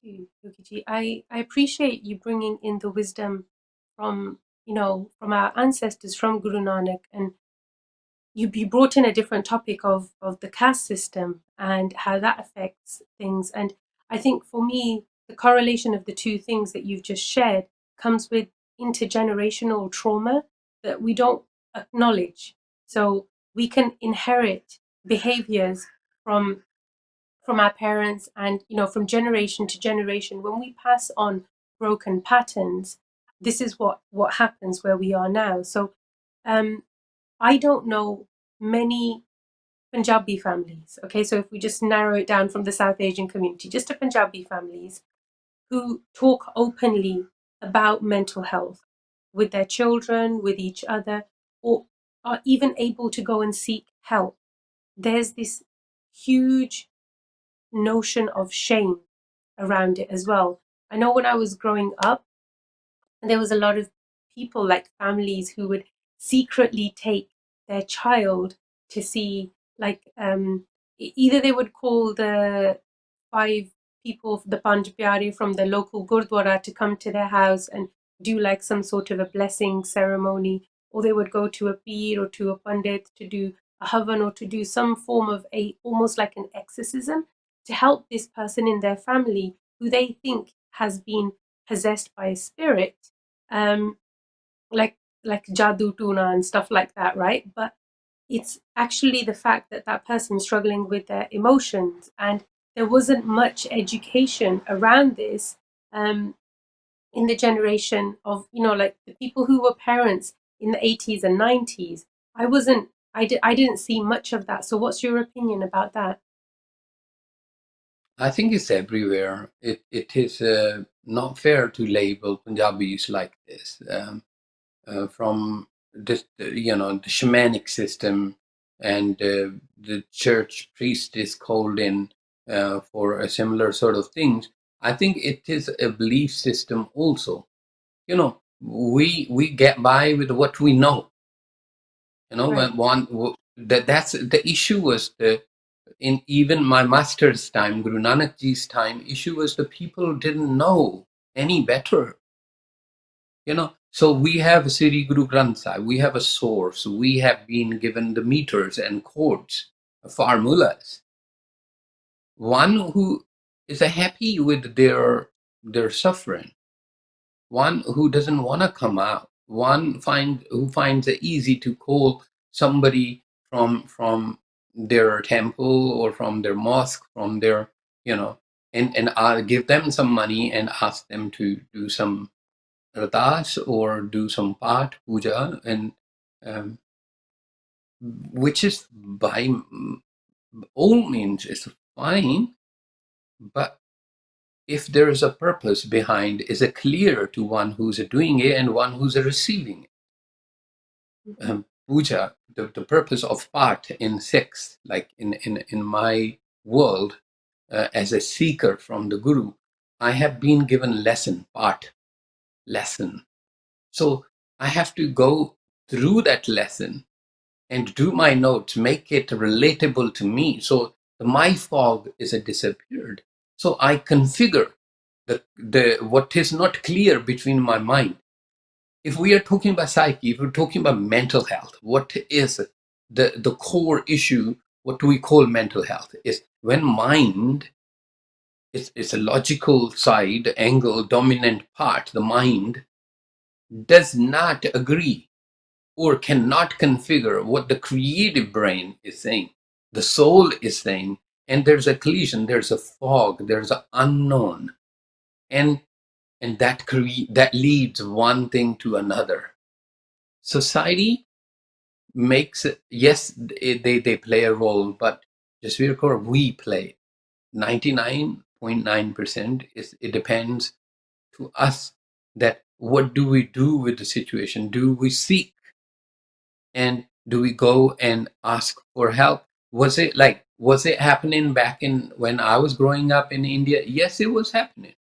you, Yogiji. I appreciate you bringing in the wisdom from, from our ancestors, from Guru Nanak, and you brought in a different topic of the caste system and how that affects things. And I think for me, the correlation of the two things that you've just shared comes with intergenerational trauma that we don't acknowledge. So we can inherit behaviors from our parents, and from generation to generation. When we pass on broken patterns, this is what happens where we are now. So um I don't know many Punjabi families. Okay, so if we just narrow it down from the South Asian community, just to Punjabi families who talk openly about mental health with their children, with each other, or are even able to go and seek help. There's this huge notion of shame around it as well. I know when I was growing up, there was a lot of people, like families, who would secretly take their child to see, like, either they would call the 5 people, the Panj Pyare from the local Gurdwara, to come to their house and do like some sort of a blessing ceremony, or they would go to a peer or to a pandit to do a havan or to do some form of a almost like an exorcism to help this person in their family who they think has been possessed by a spirit, um, like Jadoo Tuna and stuff like that, right? But it's actually the fact that that person's struggling with their emotions, and there wasn't much education around this in the generation of, like the people who were parents in the 80s and 90s. I didn't see much of that. So what's your opinion about that? I think it's everywhere. It is not fair to label Punjabis like this. From this, the shamanic system, and the church priest is called in for a similar sort of things. I think it is a belief system also. We get by with what we know. Right. That's the issue. Was in even my master's time, Guru Nanak Ji's time, issue was the people didn't know any better. So we have Siri Guru Granth Sahib, we have a source, we have been given the meters and codes, formulas. One who is happy with their suffering, one who doesn't want to come out, one who finds it easy to call somebody from their temple or from their mosque, from their, and I'll give them some money and ask them to do some ardas or do some part puja, and um, which is by all means is fine, but if there is a purpose behind, is it clear to one who's doing it and one who's receiving it? Mm-hmm. Puja, the purpose of part in Sikhs, like in my world, as a seeker from the Guru, I have been given part lesson. So I have to go through that lesson and do my notes, make it relatable to me. So my fog is disappeared. So I configure the what is not clear between my mind. If we are talking about psyche, if we're talking about mental health, what is the core issue? What do we call mental health? Is when mind is a logical side, angle, dominant part, the mind does not agree or cannot configure what the creative brain is saying, the soul is saying, and there's a collision, there's a fog, there's an unknown, and that leads one thing to another. Society makes it, yes, they play a role, but Jasveer Kaur, we play 99.9%. It depends to us that what do we do with the situation? Do we seek, and do we go and ask for help? Was it happening back in when I was growing up in India? Yes, it was happening.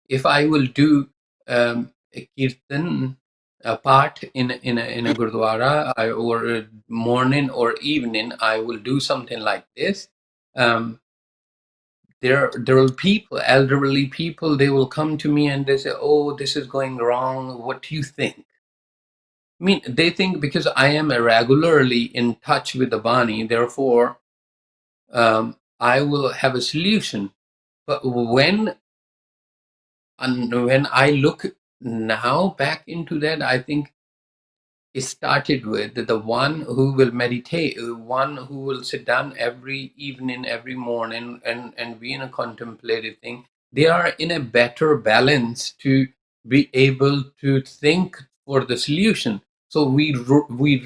If I will do a kirtan, a part in a gurdwara, or a morning or evening, I will do something like this. there will people, elderly people, they will come to me and they say, oh, this is going wrong, what do you think? I mean, they think because I am regularly in touch with the Bani, therefore I will have a solution. But when I look now back into that, I think it started with the one who will meditate, one who will sit down every evening, every morning, and be in a contemplative thing. They are in a better balance to be able to think for the solution. So we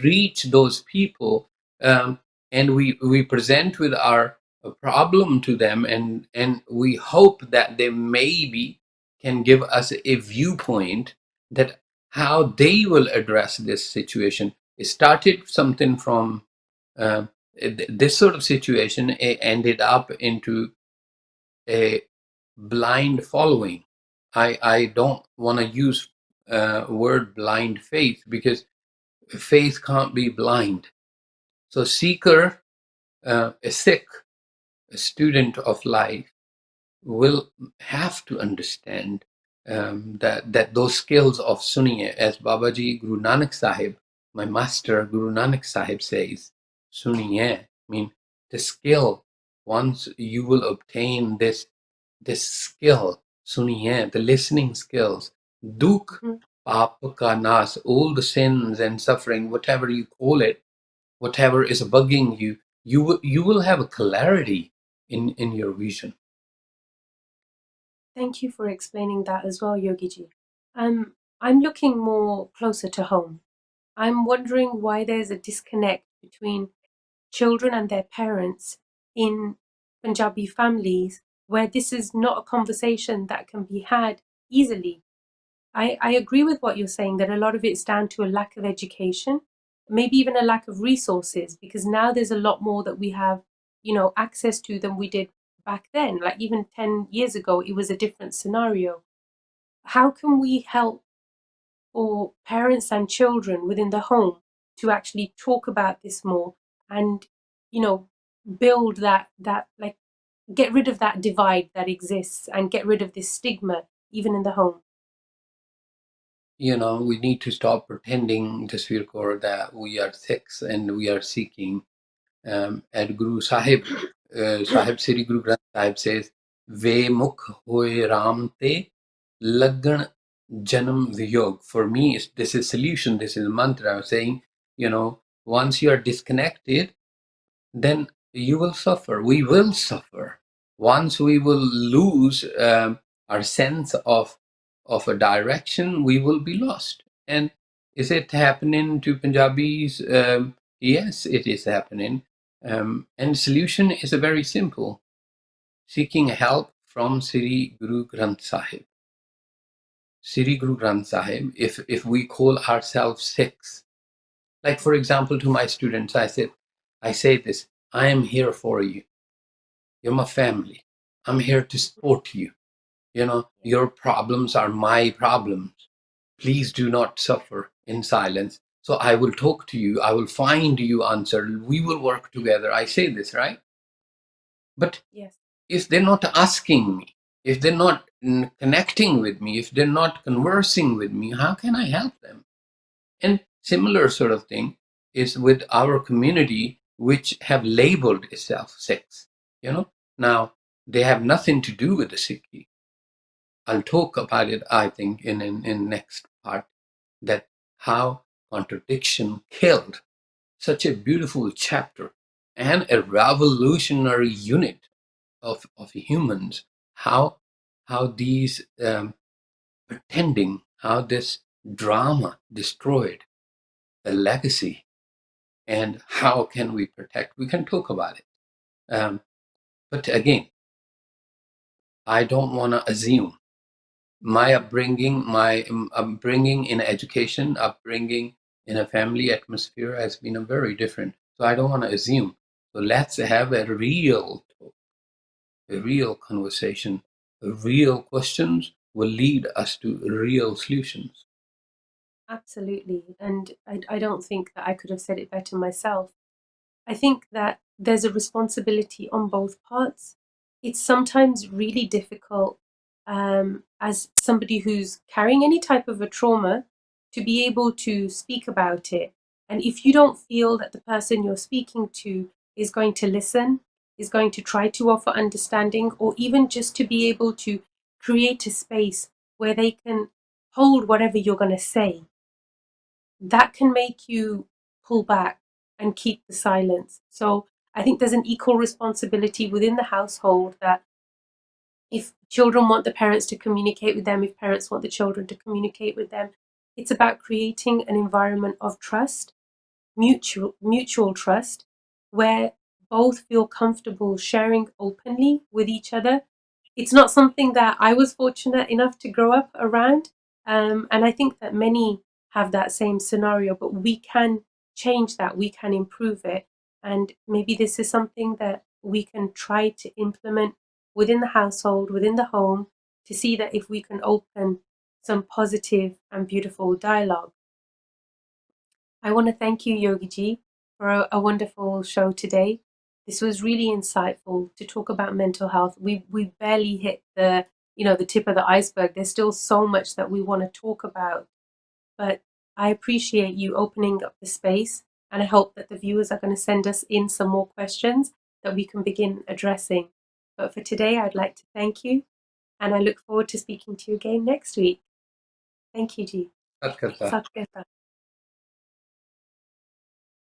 reach those people, and we present with our problem to them, and we hope that they maybe can give us a viewpoint that how they will address this situation. It started something from uh, this sort of situation. It ended up into a blind following. I don't want to use word blind faith, because faith can't be blind. So seeker, a Sikh, a student of life, will have to understand that those skills of Suniye, as Babaji Guru Nanak Sahib, my master Guru Nanak Sahib says, Suniye, I mean the skill. Once you will obtain this skill, Suniye, the listening skills, Dukh, Mhm. Paap ka nas, all the sins and suffering, whatever you call it, whatever is bugging you, you will have a clarity in your vision. Thank you for explaining that as well, Yogiji. I'm looking more closer to home. I'm wondering why there's a disconnect between children and their parents in Punjabi families where this is not a conversation that can be had easily. I agree with what you're saying that a lot of it's down to a lack of education, maybe even a lack of resources, because now there's a lot more that we have, access to than we did back then. Like even 10 years ago, it was a different scenario. How can we help for parents and children within the home to actually talk about this more and, you know, build that like get rid of that divide that exists and get rid of this stigma even in the home? We need to stop pretending, Tasveer Kaur, that we are Sikhs and we are seeking. At Guru Sahib, Sahib Siri Guru Granth Sahib says, Ve mukh hoye Ram te lagan janam viyog. For me, this is solution, this is mantra. I'm saying, once you are disconnected, then you will suffer. We will suffer. Once we will lose our sense of a direction, we will be lost. And is it happening to Punjabis? Yes, it is happening. And solution is a very simple: seeking help from Sri Guru Granth Sahib. Sri Guru Granth Sahib. If we call ourselves Sikhs, like for example, to my students, I say this: I am here for you. You're my family. I'm here to support you. Your problems are my problems. Please do not suffer in silence. So I will talk to you. I will find you answer. We will work together. I say this, right? But Yes. if they're not asking me, if they're not connecting with me, if they're not conversing with me, how can I help them? And similar sort of thing is with our community, which have labeled itself Sikhs. Now they have nothing to do with the Sikhi. I'll talk about it, I think, in next part, that how contradiction killed such a beautiful chapter and a revolutionary unit of humans. How these pretending, how this drama destroyed a legacy, and how can we protect? We can talk about it. But again, I don't want to assume. My upbringing in education, upbringing in a family atmosphere has been a very different. So I don't want to assume. So let's have a real talk, a real conversation. Real questions will lead us to real solutions. Absolutely. And I don't think that I could have said it better myself. I think that there's a responsibility on both parts. it's sometimes really difficult, as somebody who's carrying any type of a trauma, to be able to speak about it. And if you don't feel that the person you're speaking to is going to listen, is going to try to offer understanding, or even just to be able to create a space where they can hold whatever you're going to say, that can make you pull back and keep the silence. So I think there's an equal responsibility within the household that if children want the parents to communicate with them, if parents want the children to communicate with them, it's about creating an environment of trust, mutual trust, where both feel comfortable sharing openly with each other. It's not something that I was fortunate enough to grow up around, and I think that many have that same scenario. But we can change that. We can improve it, and maybe this is something that we can try to implement within the household, within the home, to see that if we can open some positive and beautiful dialogue. I want to thank you, Yogi Ji, for a wonderful show today. This was really insightful to talk about mental health. We barely hit the tip of the iceberg. There's still so much that we want to talk about, but I appreciate you opening up the space, and I hope that the viewers are going to send us in some more questions that we can begin addressing. But for today, I'd like to thank you, and I look forward to speaking to you again next week. Thank you, Ji. Sat Karta. Sat